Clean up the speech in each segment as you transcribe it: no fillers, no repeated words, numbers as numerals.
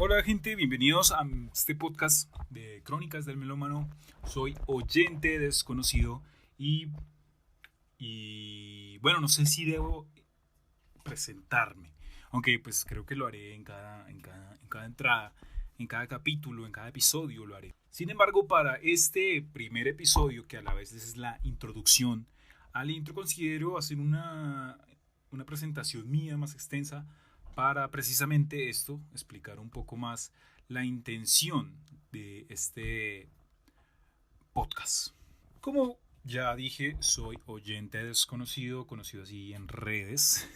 Hola gente, bienvenidos a este podcast de Crónicas del Melómano. Soy oyente desconocido y bueno, no sé si debo presentarme, aunque pues creo que lo haré en cada entrada, en cada capítulo, en cada episodio lo haré. Sin embargo, para este primer episodio, que a la vez es la introducción al intro, considero hacer una presentación mía más extensa para precisamente esto, explicar un poco más la intención de este podcast. Como ya dije, soy oyente desconocido, conocido así en redes.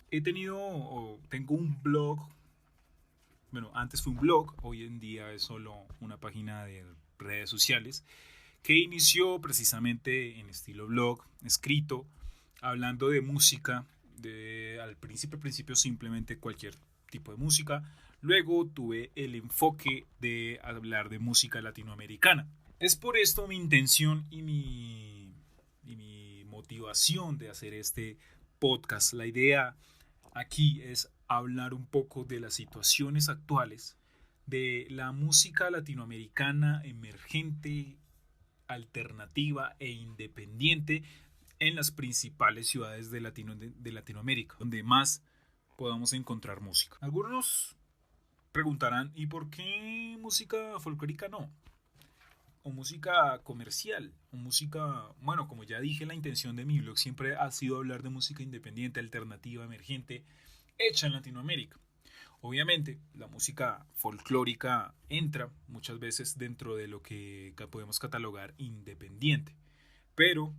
Tengo un blog. Bueno, antes fue un blog, hoy en día es solo una página de redes sociales que inició precisamente en estilo blog, escrito, hablando de música, al principio simplemente cualquier tipo de música. Luego tuve el enfoque de hablar de música latinoamericana. Es por esto mi intención y mi motivación de hacer este podcast. La idea aquí es hablar un poco de las situaciones actuales de la música latinoamericana emergente, alternativa e independiente en las principales ciudades de Latinoamérica, donde más podamos encontrar música. Algunos preguntarán, ¿y por qué música folclórica no? O música comercial, o música, bueno, como ya dije, la intención de mi blog siempre ha sido hablar de música independiente, alternativa, emergente, hecha en Latinoamérica. Obviamente, la música folclórica entra muchas veces dentro de lo que podemos catalogar independiente, pero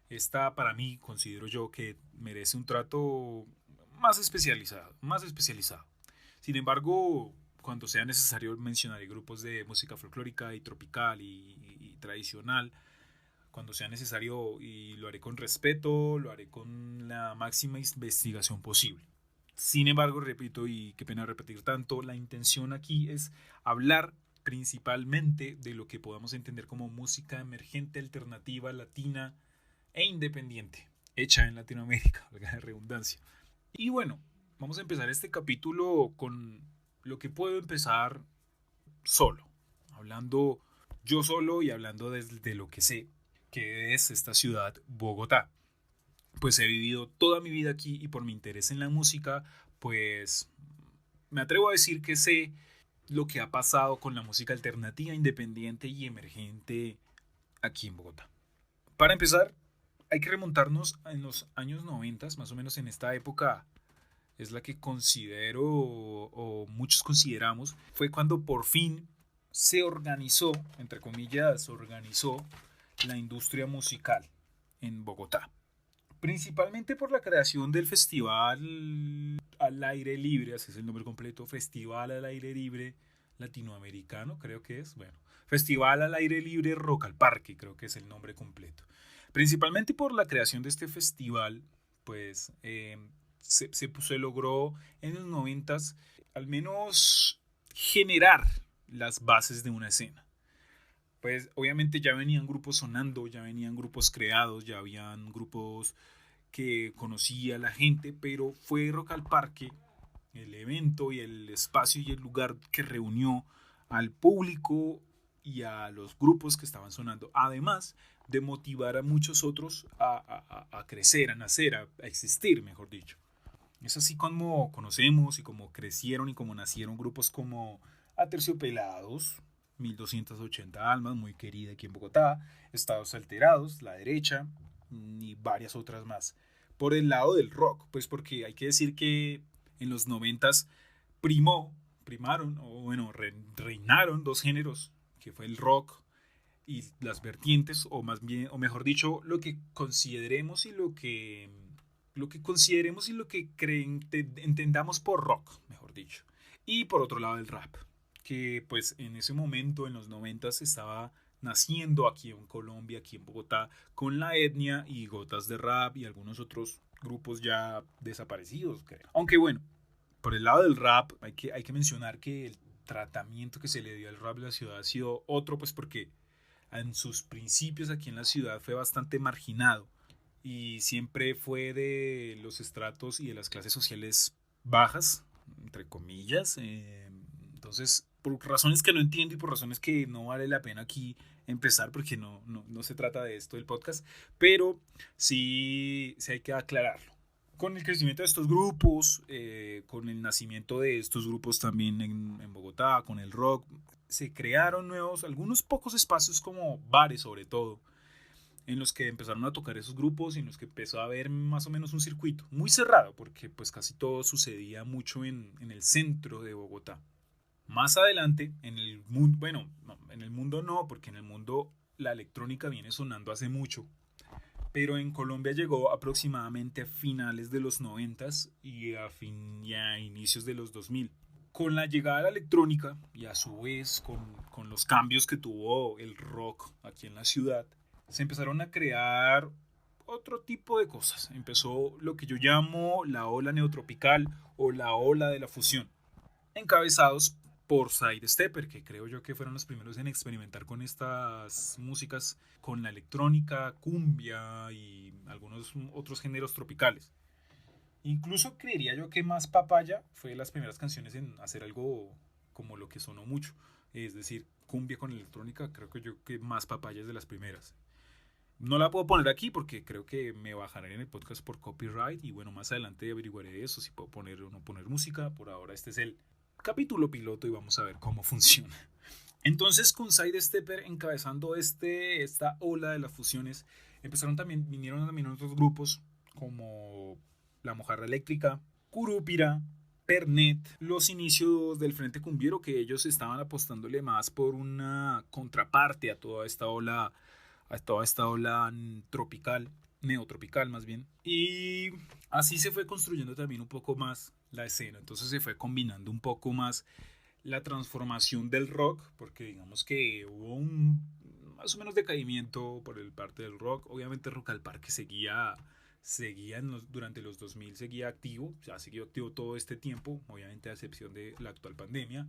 esta para mí considero yo que merece un trato más especializado. Sin embargo, cuando sea necesario mencionaré grupos de música folclórica y tropical y tradicional, cuando sea necesario, y lo haré con respeto, lo haré con la máxima investigación posible. Sin embargo, repito, y qué pena repetir tanto, la intención aquí es hablar principalmente de lo que podamos entender como música emergente, alternativa, latina e independiente, hecha en Latinoamérica, valga la redundancia. Y bueno, vamos a empezar este capítulo con lo que puedo empezar solo, hablando yo solo y hablando desde lo que sé, que es esta ciudad, Bogotá. Pues he vivido toda mi vida aquí y por mi interés en la música, pues me atrevo a decir que sé lo que ha pasado con la música alternativa, independiente y emergente aquí en Bogotá. Para empezar, hay que remontarnos en los años 90, más o menos en esta época es la que considero o muchos consideramos, fue cuando por fin se organizó, entre comillas, organizó la industria musical en Bogotá. Principalmente por la creación del Festival al Aire Libre, así es el nombre completo, Festival al Aire Libre Latinoamericano, creo que es, bueno, Festival al Aire Libre Rock al Parque, creo que es el nombre completo. Principalmente por la creación de este festival, pues se logró en los noventas al menos generar las bases de una escena. Pues obviamente ya venían grupos sonando, ya venían grupos creados, ya habían grupos que conocía la gente, pero fue Rock al Parque el evento y el espacio y el lugar que reunió al público y a los grupos que estaban sonando, además de motivar a muchos otros a crecer, a nacer, a existir, mejor dicho. Es así como conocemos y como crecieron y como nacieron grupos como Aterciopelados, 1280 Almas, muy querida aquí en Bogotá, Estados Alterados, La Derecha y varias otras más. Por el lado del rock, pues porque hay que decir que en los noventas primaron, o bueno, reinaron dos géneros, que fue el rock y las vertientes, o más bien, o mejor dicho, lo que consideremos y lo que entendamos por rock, mejor dicho. Y por otro lado el rap, que pues en ese momento, en los noventas, estaba naciendo aquí en Colombia, aquí en Bogotá, con La Etnia y Gotas de Rap y algunos otros grupos ya desaparecidos, creo. Aunque bueno, por el lado del rap, hay que mencionar que el tratamiento que se le dio al rap de la ciudad ha sido otro, pues porque en sus principios aquí en la ciudad fue bastante marginado y siempre fue de los estratos y de las clases sociales bajas, entre comillas, Entonces, por razones que no entiendo y por razones que no vale la pena aquí empezar, porque no se trata de esto del podcast, pero sí hay que aclararlo. Con el crecimiento de estos grupos, con el nacimiento de estos grupos también en Bogotá, con el rock, se crearon algunos pocos espacios como bares sobre todo, en los que empezaron a tocar esos grupos y en los que empezó a haber más o menos un circuito muy cerrado, porque pues casi todo sucedía mucho en el centro de Bogotá. Más adelante, en el mundo, bueno, no, en el mundo no, porque en el mundo la electrónica viene sonando hace mucho, pero en Colombia llegó aproximadamente a finales de los 90 y a inicios de los 2000. Con la llegada de la electrónica y a su vez con los cambios que tuvo el rock aquí en la ciudad, se empezaron a crear otro tipo de cosas. Empezó lo que yo llamo la ola neotropical o la ola de la fusión, encabezados por Sidestepper, que creo yo que fueron los primeros en experimentar con estas músicas, con la electrónica, cumbia y algunos otros géneros tropicales. Incluso creería yo que Más Papaya fue de las primeras canciones en hacer algo como lo que sonó mucho, es decir, cumbia con electrónica. Creo que yo que Más Papaya es de las primeras. No la puedo poner aquí porque creo que me bajarán en el podcast por copyright y bueno, más adelante averiguaré eso, si puedo poner o no poner música. Por ahora este es el capítulo piloto y vamos a ver cómo funciona. Entonces, con Sidestepper encabezando esta ola de las fusiones, vinieron también otros grupos como La Mojarra Eléctrica, Curúpira, Pernet, los inicios del Frente Cumbiero, que ellos estaban apostándole más por una contraparte a toda esta ola tropical, neotropical más bien. Y así se fue construyendo también un poco más la escena. Entonces se fue combinando un poco más la transformación del rock, porque digamos que hubo un más o menos decaimiento por el parte del rock. Obviamente Rock al Parque seguía durante los 2000, seguía activo, ya ha seguido activo todo este tiempo, obviamente a excepción de la actual pandemia.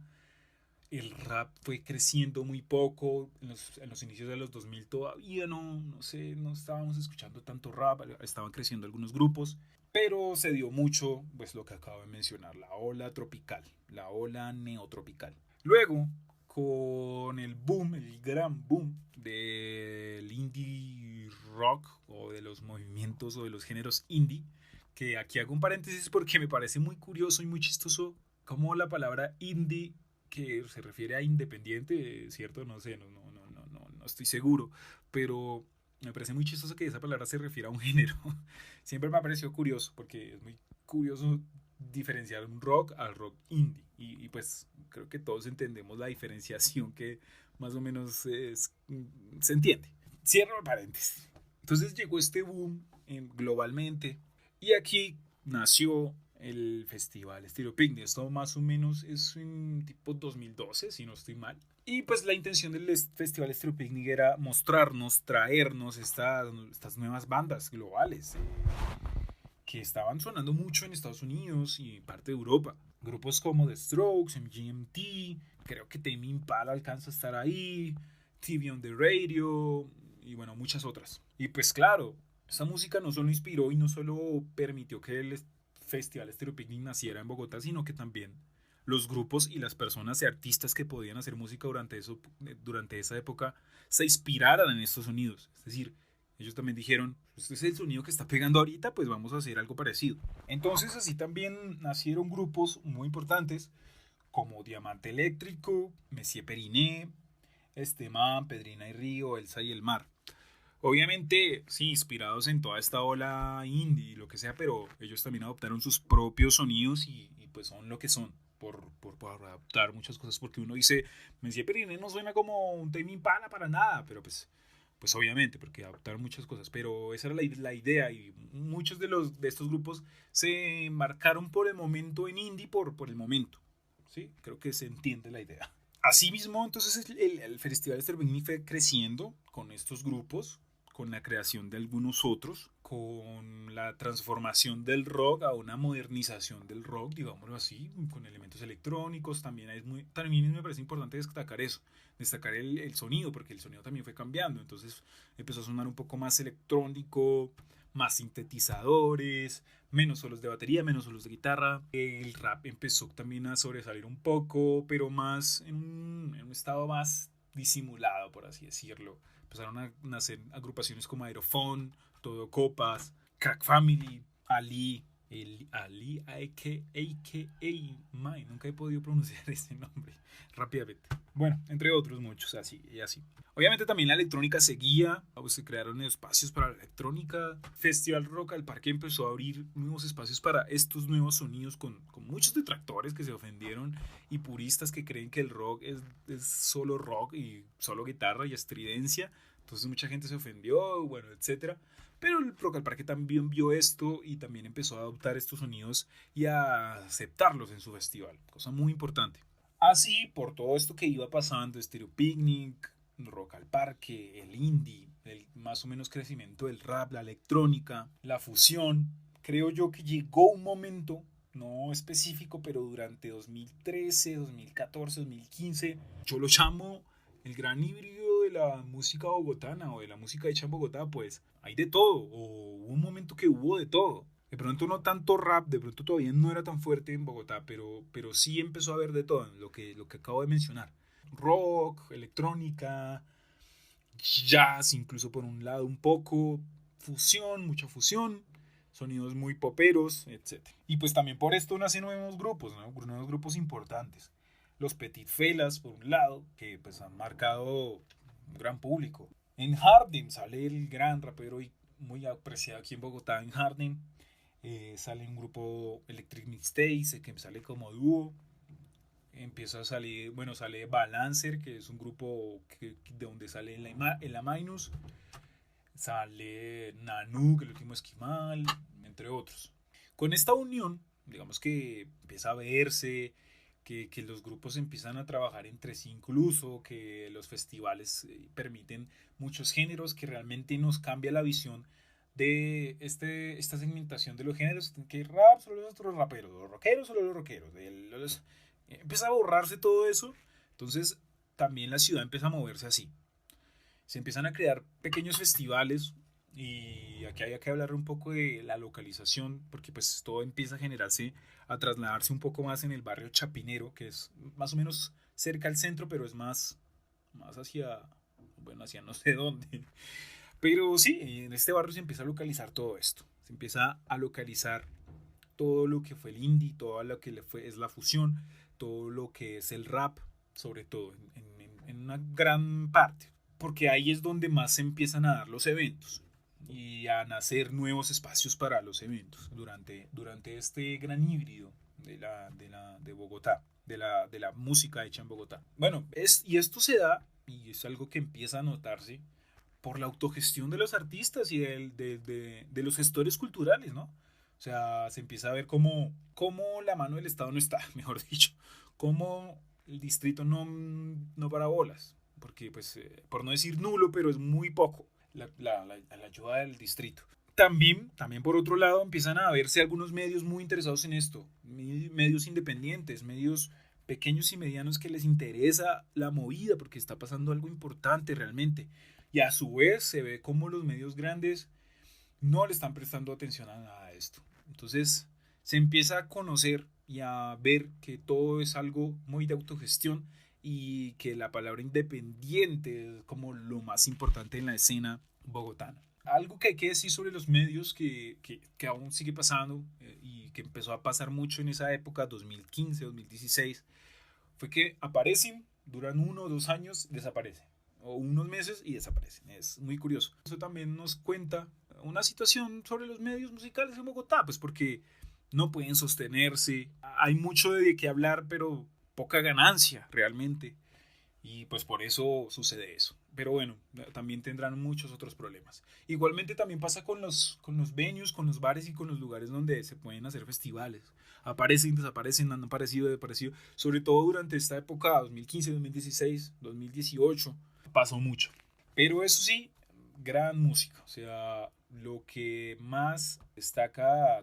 El rap fue creciendo muy poco, en los inicios de los 2000 todavía no sé, no estábamos escuchando tanto rap, estaban creciendo algunos grupos, pero se dio mucho, pues lo que acabo de mencionar, la ola tropical, la ola neotropical. Luego, con el boom, el gran boom del indie rock o de los movimientos o de los géneros indie, que aquí hago un paréntesis porque me parece muy curioso y muy chistoso cómo la palabra indie, que se refiere a independiente, ¿cierto? No sé, no estoy seguro, pero me parece muy chistoso que esa palabra se refiera a un género. Siempre me ha parecido curioso porque es muy curioso diferenciar un rock al rock indie y pues creo que todos entendemos la diferenciación que más o menos se entiende. Cierro el paréntesis. Entonces llegó este boom globalmente y aquí nació el festival Estéreo Picnic. Esto más o menos es en tipo 2012, si no estoy mal. Y pues la intención del Festival Estéreo Picnic era mostrarnos, traernos estas nuevas bandas globales que estaban sonando mucho en Estados Unidos y parte de Europa. Grupos como The Strokes, MGMT, creo que Tame Impala alcanza a estar ahí, TV on the Radio y bueno, muchas otras. Y pues claro, esta música no solo inspiró y no solo permitió que el Festival Estéreo Picnic naciera en Bogotá, sino que también los grupos y las personas y artistas que podían hacer música durante esa época se inspiraran en estos sonidos. Es decir, ellos también dijeron, este es el sonido que está pegando ahorita, pues vamos a hacer algo parecido. Entonces así también nacieron grupos muy importantes como Diamante Eléctrico, Messier Periné, Esteban, Pedrina y Río, Elsa y el Mar. Obviamente, sí, inspirados en toda esta ola indie y lo que sea, pero ellos también adoptaron sus propios sonidos y pues son lo que son por adaptar muchas cosas, porque uno dice, Messier Periné no suena como un Tame Impala para nada, pero pues obviamente, porque adaptaron muchas cosas, pero esa era la idea y muchos de estos grupos se marcaron por el momento en indie por el momento, ¿sí? Creo que se entiende la idea. Asimismo, entonces el Festival Estéreo Picnic fue creciendo con estos grupos, con la creación de algunos otros, con la transformación del rock a una modernización del rock, digámoslo así, con elementos electrónicos. También me parece importante destacar eso, destacar el sonido, porque el sonido también fue cambiando. Entonces empezó a sonar un poco más electrónico, más sintetizadores, menos solos de batería, menos solos de guitarra. El rap empezó también a sobresalir un poco, pero más en un estado más disimulado, por así decirlo. Empezaron a nacer agrupaciones como Aerofón, Todo Copas, Crack Family, Ali, a.k.a. Mine. Nunca he podido pronunciar ese nombre rápidamente. Bueno, entre otros muchos, así y así. Obviamente también la electrónica seguía, se crearon espacios para la electrónica. Festival Rock al Parque empezó a abrir nuevos espacios para estos nuevos sonidos con muchos detractores que se ofendieron y puristas que creen que el rock es solo rock y solo guitarra y estridencia. Entonces mucha gente se ofendió, bueno, etcétera. Pero el Rock al Parque también vio esto y también empezó a adoptar estos sonidos y a aceptarlos en su festival, cosa muy importante. Así, por todo esto que iba pasando, Stereo Picnic, Rock al Parque, el indie, el más o menos crecimiento del rap, la electrónica, la fusión, creo yo que llegó un momento, no específico, pero durante 2013, 2014, 2015, yo lo llamo el gran híbrido de la música bogotana o de la música hecha en Bogotá, pues hay de todo, o hubo un momento que hubo de todo. De pronto no tanto rap, de pronto todavía no era tan fuerte en Bogotá, pero sí empezó a haber de todo, lo que acabo de mencionar. Rock, electrónica, jazz, incluso por un lado un poco, fusión, mucha fusión, sonidos muy poperos, etc. Y pues también por esto nacen nuevos grupos, ¿no? Nuevos grupos importantes. Los Petit Felas, por un lado, que pues han marcado un gran público. En Harden sale el gran rapero y muy apreciado aquí en Bogotá, en Harden. Sale un grupo Electric Mixtapes, que sale como dúo. Empieza a salir, bueno, sale Balancer, que es un grupo de donde sale la Minus. Sale Nanu, que es el último Esquimal, entre otros. Con esta unión, digamos que empieza a verse, que los grupos empiezan a trabajar entre sí incluso, que los festivales permiten muchos géneros, que realmente nos cambia la visión de esta segmentación de los géneros, que rap solo los otros raperos, los rockeros solo los rockeros, empieza a borrarse todo eso, entonces también la ciudad empieza a moverse así. Se empiezan a crear pequeños festivales y aquí hay que hablar un poco de la localización porque pues todo empieza a generarse, a trasladarse un poco más en el barrio Chapinero, que es más o menos cerca al centro, pero es más hacia, bueno, hacia no sé dónde. Pero sí, en este barrio se empieza a localizar todo esto. Se empieza a localizar todo lo que fue el indie, todo lo que es la fusión, todo lo que es el rap, sobre todo, en una gran parte. Porque ahí es donde más se empiezan a dar los eventos y a nacer nuevos espacios para los eventos durante este gran híbrido de Bogotá, de la música hecha en Bogotá. Bueno, y esto se da, y es algo que empieza a notarse, por la autogestión de los artistas y de los gestores culturales, ¿no? O sea, se empieza a ver cómo la mano del Estado no está, mejor dicho, cómo el distrito no para bolas, porque pues, por no decir nulo, pero es muy poco la ayuda del distrito. También por otro lado empiezan a verse algunos medios muy interesados en esto, medios independientes, medios pequeños y medianos que les interesa la movida porque está pasando algo importante realmente. Y a su vez se ve como los medios grandes no le están prestando atención a nada de esto. Entonces se empieza a conocer y a ver que todo es algo muy de autogestión y que la palabra independiente es como lo más importante en la escena bogotana. Algo que hay que decir sobre los medios que aún sigue pasando y que empezó a pasar mucho en esa época, 2015, 2016, fue que aparecen, duran 1 o 2 años, desaparecen. O unos meses y desaparecen. Es muy curioso. Eso también nos cuenta una situación sobre los medios musicales en Bogotá, pues porque no pueden sostenerse. Hay mucho de qué hablar, pero poca ganancia realmente. Y pues por eso sucede eso. Pero bueno, también tendrán muchos otros problemas. Igualmente también pasa con los venues, con los bares y con los lugares donde se pueden hacer festivales. Aparecen, desaparecen, han aparecido, desaparecido. Sobre todo durante esta época, 2015, 2016, 2018, pasó mucho. Pero eso sí, gran música. O sea, lo que más destaca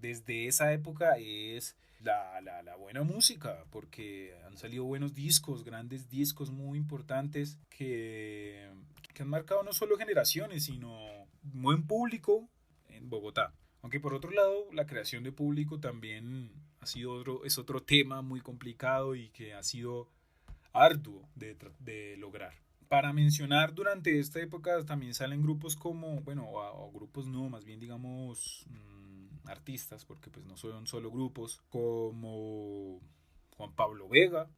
desde esa época es la buena música, porque han salido buenos discos, grandes discos muy importantes que han marcado no solo generaciones, sino buen público en Bogotá. Aunque por otro lado, la creación de público también es otro tema muy complicado y que ha sido arduo de lograr. Para mencionar, durante esta época también salen grupos como, bueno, o grupos no, más bien digamos artistas, porque pues no son solo grupos, como Juan Pablo Vega,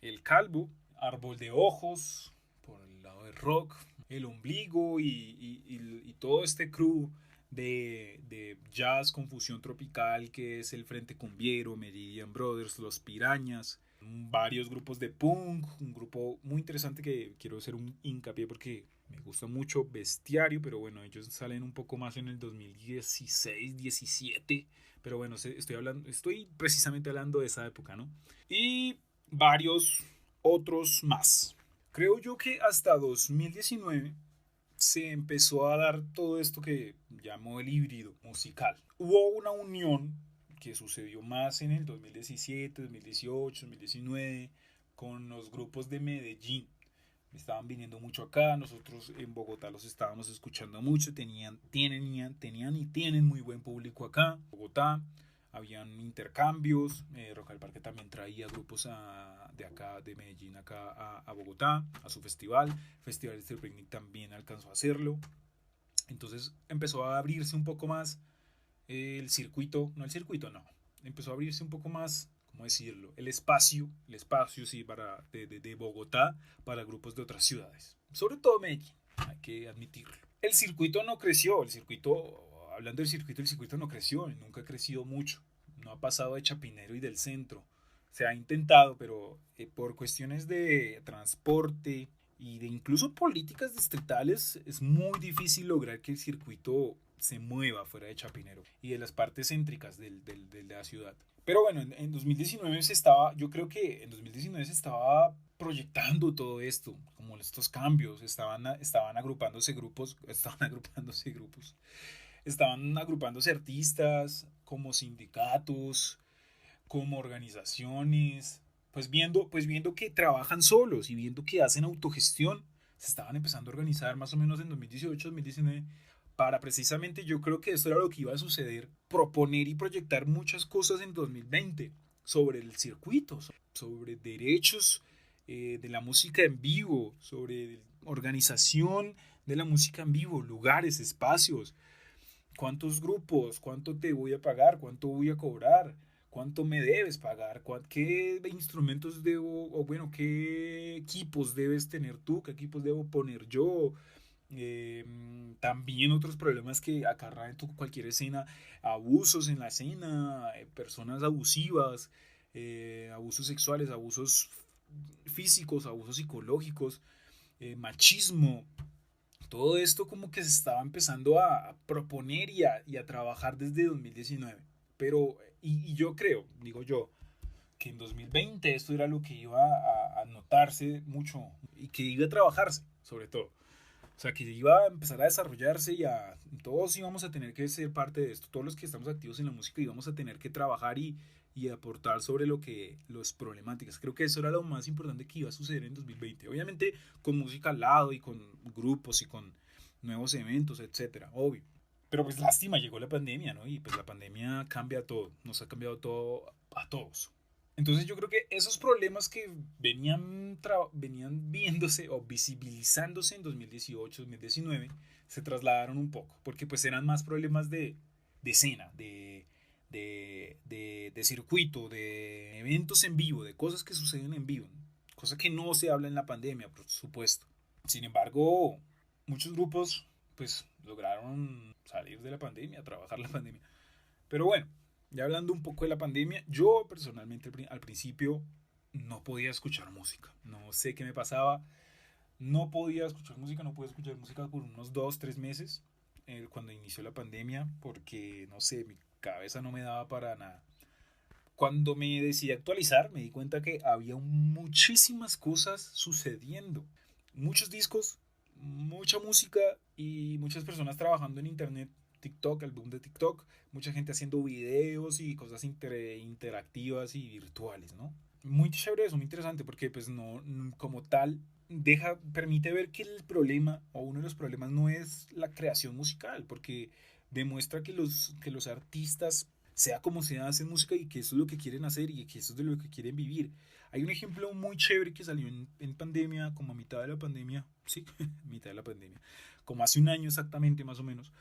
El Calvo, Árbol de Ojos, por el lado del rock, El Ombligo y todo este crew de jazz con fusión tropical que es el Frente Cumbiero, Meridian Brothers, Los Pirañas, varios grupos de punk, un grupo muy interesante que quiero hacer un hincapié porque me gusta mucho, Bestiario, pero bueno, ellos salen un poco más en el 2016, 17, pero bueno, estoy precisamente hablando de esa época, ¿no? Y varios otros más. Creo yo que hasta 2019 se empezó a dar todo esto que llamo el híbrido musical. Hubo una unión que sucedió más en el 2017, 2018, 2019 con los grupos de Medellín. Estaban viniendo mucho acá, nosotros en Bogotá los estábamos escuchando mucho, tenían y tienen muy buen público acá. Bogotá, habían intercambios, Rock al Parque también traía grupos de acá, de Medellín acá a Bogotá, a su festival. Festival de Picnic también alcanzó a hacerlo. Entonces empezó a abrirse un poco más el circuito, no el circuito, no, empezó a abrirse un poco más, ¿cómo decirlo? El espacio sí, de Bogotá para grupos de otras ciudades, sobre todo Medellín, hay que admitirlo. El circuito no creció, hablando del circuito, el circuito no creció, nunca ha crecido mucho, no ha pasado de Chapinero y del centro. Se ha intentado, pero por cuestiones de transporte y de incluso políticas distritales es muy difícil lograr que el circuito se mueva fuera de Chapinero y de las partes céntricas de la ciudad. Pero bueno, en 2019 yo creo que en 2019 se estaba proyectando todo esto, como estos cambios, estaban agrupándose grupos, estaban agrupándose artistas, como sindicatos, como organizaciones, pues viendo que trabajan solos y viendo que hacen autogestión, se estaban empezando a organizar más o menos en 2018, 2019, para precisamente, yo creo que esto era lo que iba a suceder, proponer y proyectar muchas cosas en 2020 sobre el circuito, sobre derechos de la música en vivo, sobre organización de la música en vivo, lugares, espacios, cuántos grupos, cuánto te voy a pagar, cuánto voy a cobrar, cuánto me debes pagar, qué instrumentos debo, o bueno, qué equipos debes tener tú, qué equipos debo poner yo. Eh, También otros problemas que acarrea en cualquier escena, abusos en la escena, personas abusivas, abusos sexuales, abusos físicos, abusos psicológicos, machismo, todo esto como que se estaba empezando a proponer y a trabajar desde 2019. Pero, y yo creo, digo yo, que en 2020 esto era lo que iba a notarse mucho y que iba a trabajarse, sobre todo. O sea, que iba a empezar a desarrollarse todos íbamos a tener que ser parte de esto. Todos los que estamos activos en la música íbamos a tener que trabajar y aportar sobre las problemáticas. Creo que eso era lo más importante que iba a suceder en 2020. Obviamente con música al lado y con grupos y con nuevos eventos, etcétera, obvio. Pero pues lástima, llegó la pandemia, ¿no? Y pues la pandemia cambia todo, nos ha cambiado todo a todos. Entonces yo creo que esos problemas que venían viéndose o visibilizándose en 2018, 2019, se trasladaron un poco, porque pues eran más problemas de escena, de circuito, de eventos en vivo, de cosas que suceden en vivo, cosa que no se habla en la pandemia, por supuesto. Sin embargo, muchos grupos pues lograron salir de la pandemia, trabajar la pandemia. Pero bueno, ya hablando un poco de la pandemia, yo personalmente al principio no podía escuchar música. No sé qué me pasaba. No podía escuchar música, no podía escuchar música por unos 2, 3 meses cuando inició la pandemia porque, no sé, mi cabeza no me daba para nada. Cuando me decidí actualizar, me di cuenta que había muchísimas cosas sucediendo. Muchos discos, mucha música y muchas personas trabajando en internet. TikTok, el boom de TikTok, mucha gente haciendo videos y cosas interactivas y virtuales, ¿no? Muy chévere eso, muy interesante porque pues no, como tal, permite ver que el problema o uno de los problemas no es la creación musical, porque demuestra que los artistas, sea como sea, hacen música y que eso es lo que quieren hacer y que eso es de lo que quieren vivir. Hay un ejemplo muy chévere que salió en pandemia, como a mitad de la pandemia, sí, mitad de la pandemia, como hace un año exactamente más o menos,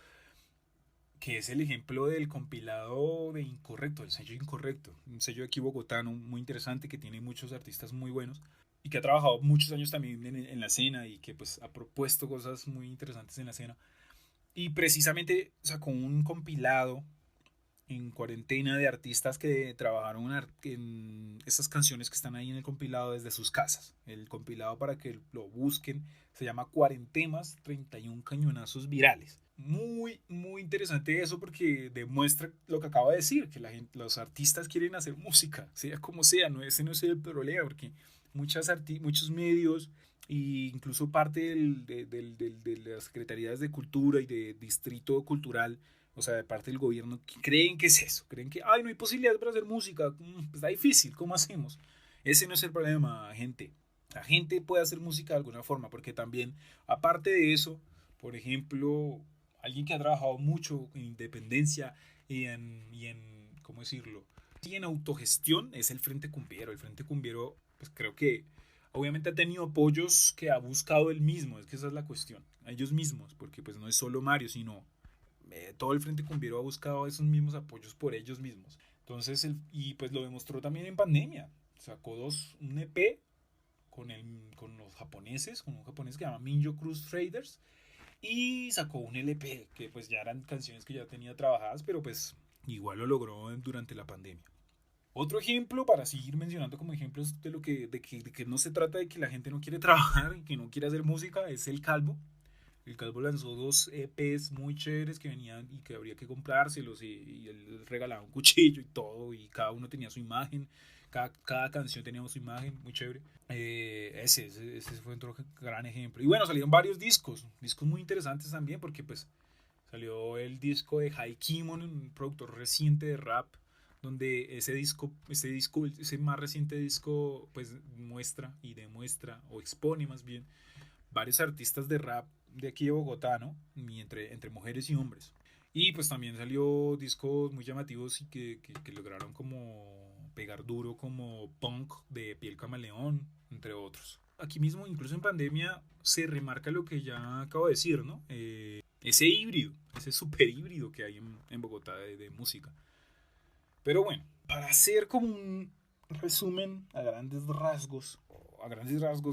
que es el ejemplo del compilado de Incorrecto, el sello Incorrecto, un sello aquí bogotano muy interesante que tiene muchos artistas muy buenos y que ha trabajado muchos años también en la escena y que pues ha propuesto cosas muy interesantes en la escena. Y precisamente sacó un compilado en cuarentena de artistas que trabajaron en esas canciones que están ahí en el compilado desde sus casas. El compilado, para que lo busquen, se llama Cuarentemas, 31 cañonazos virales. Muy, muy interesante eso porque demuestra lo que acabo de decir, que los artistas quieren hacer música, sea como sea, no, ese no es el problema, porque muchos medios e incluso parte de las secretarías de cultura y de distrito cultural, o sea, de parte del gobierno, creen que es eso, creen que, ay, no hay posibilidades para hacer música, pues está difícil, ¿cómo hacemos? Ese no es el problema, gente. La gente puede hacer música de alguna forma, porque también, aparte de eso, por ejemplo, alguien que ha trabajado mucho en independencia ¿cómo decirlo? Y en autogestión es el Frente Cumbiero. El Frente Cumbiero, pues creo que obviamente ha tenido apoyos que ha buscado él mismo, es que esa es la cuestión, ellos mismos, porque pues no es solo Mario, sino todo el Frente Cumbiero ha buscado esos mismos apoyos por ellos mismos. Entonces, y pues lo demostró también en pandemia. Sacó un EP con los japoneses, con un japonés que se llama Minjo Cruz Traders, y sacó un LP que pues ya eran canciones que ya tenía trabajadas, pero pues igual lo logró durante la pandemia. Otro ejemplo, para seguir mencionando como ejemplos de que no se trata de que la gente no quiere trabajar y que no quiere hacer música, es el Calvo. El Calvo lanzó dos EPs muy chéveres que venían y que habría que comprárselos y él regalaba un cuchillo y todo y cada uno tenía su imagen, cada canción tenía su imagen, muy chévere. Ese fue otro gran ejemplo. Y bueno, salieron varios discos muy interesantes también porque pues salió el disco de Haikimon, un productor reciente de rap, donde ese más reciente disco pues muestra y demuestra o expone más bien varios artistas de rap de aquí de Bogotá, ¿no? Y entre mujeres y hombres. Y pues también salió discos muy llamativos y que lograron como pegar duro, como Punk de Piel Camaleón, entre otros. Aquí mismo, incluso en pandemia, se remarca lo que ya acabo de decir, ¿no? Ese híbrido, ese super híbrido que hay en Bogotá de música. Pero bueno, para hacer como un resumen a grandes rasgos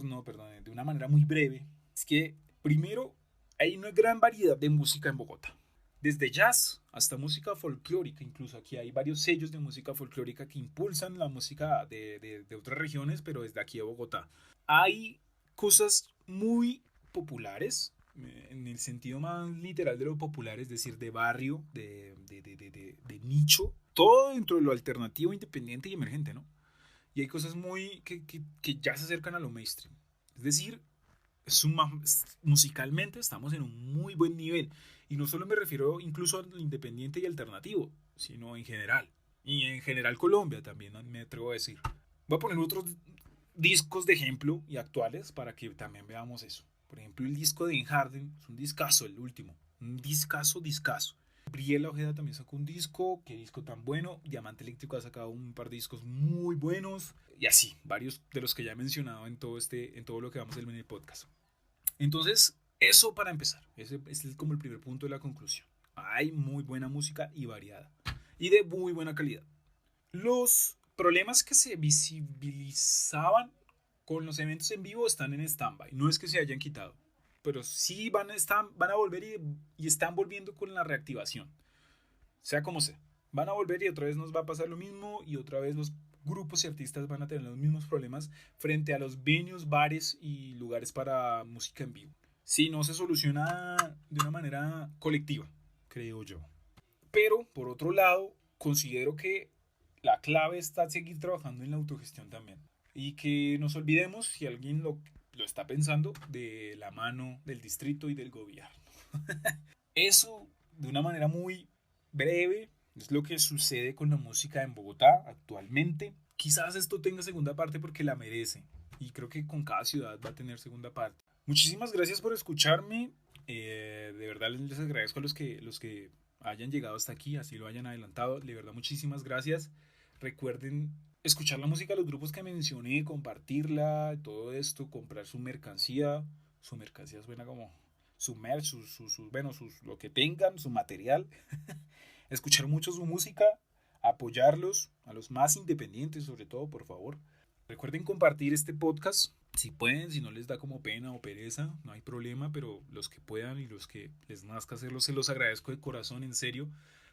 no, perdón, de una manera muy breve, es que primero hay una gran variedad de música en Bogotá. Desde jazz hasta música folclórica, incluso aquí hay varios sellos de música folclórica que impulsan la música de otras regiones, pero desde aquí de Bogotá. Hay cosas muy populares, en el sentido más literal de lo popular, es decir, de barrio, de nicho, todo dentro de lo alternativo, independiente y emergente, ¿no? Y hay cosas que ya se acercan a lo mainstream. Es decir, musicalmente estamos en un muy buen nivel. Y no solo me refiero incluso al independiente y alternativo, sino en general. Y en general Colombia también, ¿no? Me atrevo a decir. Voy a poner otros discos de ejemplo y actuales para que también veamos eso. Por ejemplo, el disco de Enharden es un discazo, el último. Un discazo. Briela Ojeda también sacó un disco, qué disco tan bueno. Diamante Eléctrico ha sacado un par de discos muy buenos. Y así, varios de los que ya he mencionado en todo lo que vamos a ver en el podcast. Entonces, eso para empezar. Ese es como el primer punto de la conclusión. Hay muy buena música y variada. Y de muy buena calidad. Los problemas que se visibilizaban con los eventos en vivo están en stand-by. No es que se hayan quitado, pero sí van a volver y están volviendo con la reactivación. Sea como sea. Van a volver y otra vez nos va a pasar lo mismo y otra vez los grupos y artistas van a tener los mismos problemas frente a los venues, bares y lugares para música en vivo. Si no se soluciona de una manera colectiva, creo yo. Pero, por otro lado, considero que la clave está en seguir trabajando en la autogestión también. Y que nos olvidemos, si alguien lo está pensando, de la mano del distrito y del gobierno. Eso, de una manera muy breve, es lo que sucede con la música en Bogotá actualmente. Quizás esto tenga segunda parte porque la merece. Y creo que con cada ciudad va a tener segunda parte. Muchísimas gracias por escucharme. De verdad les agradezco a los que hayan llegado hasta aquí, así lo hayan adelantado. De verdad, muchísimas gracias. Recuerden escuchar la música de los grupos que mencioné, compartirla, todo esto, comprar su mercancía. Su mercancía suena como su merch, bueno, lo que tengan, su material. Escuchar mucho su música, apoyarlos, a los más independientes sobre todo, por favor. Recuerden compartir este podcast, si pueden, si no les da como pena o pereza, no hay problema, pero los que puedan y los que les nazca hacerlo, se los agradezco de corazón, en serio.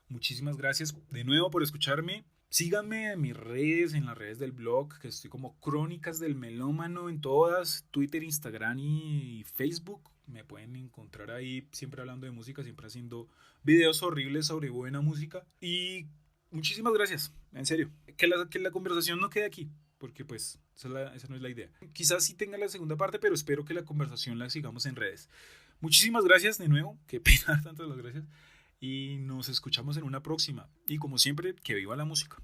Muchísimas gracias de nuevo por escucharme. Síganme en mis redes, en las redes del blog, que estoy como Crónicas del Melómano en todas, Twitter, Instagram y Facebook. Me pueden encontrar ahí siempre hablando de música, siempre haciendo videos horribles sobre buena música. Y muchísimas gracias, en serio. Que la conversación no quede aquí, porque pues esa no es la idea. Quizás sí tenga la segunda parte, pero espero que la conversación la sigamos en redes. Muchísimas gracias de nuevo, qué pena tantas las gracias. Y nos escuchamos en una próxima. Y como siempre, que viva la música.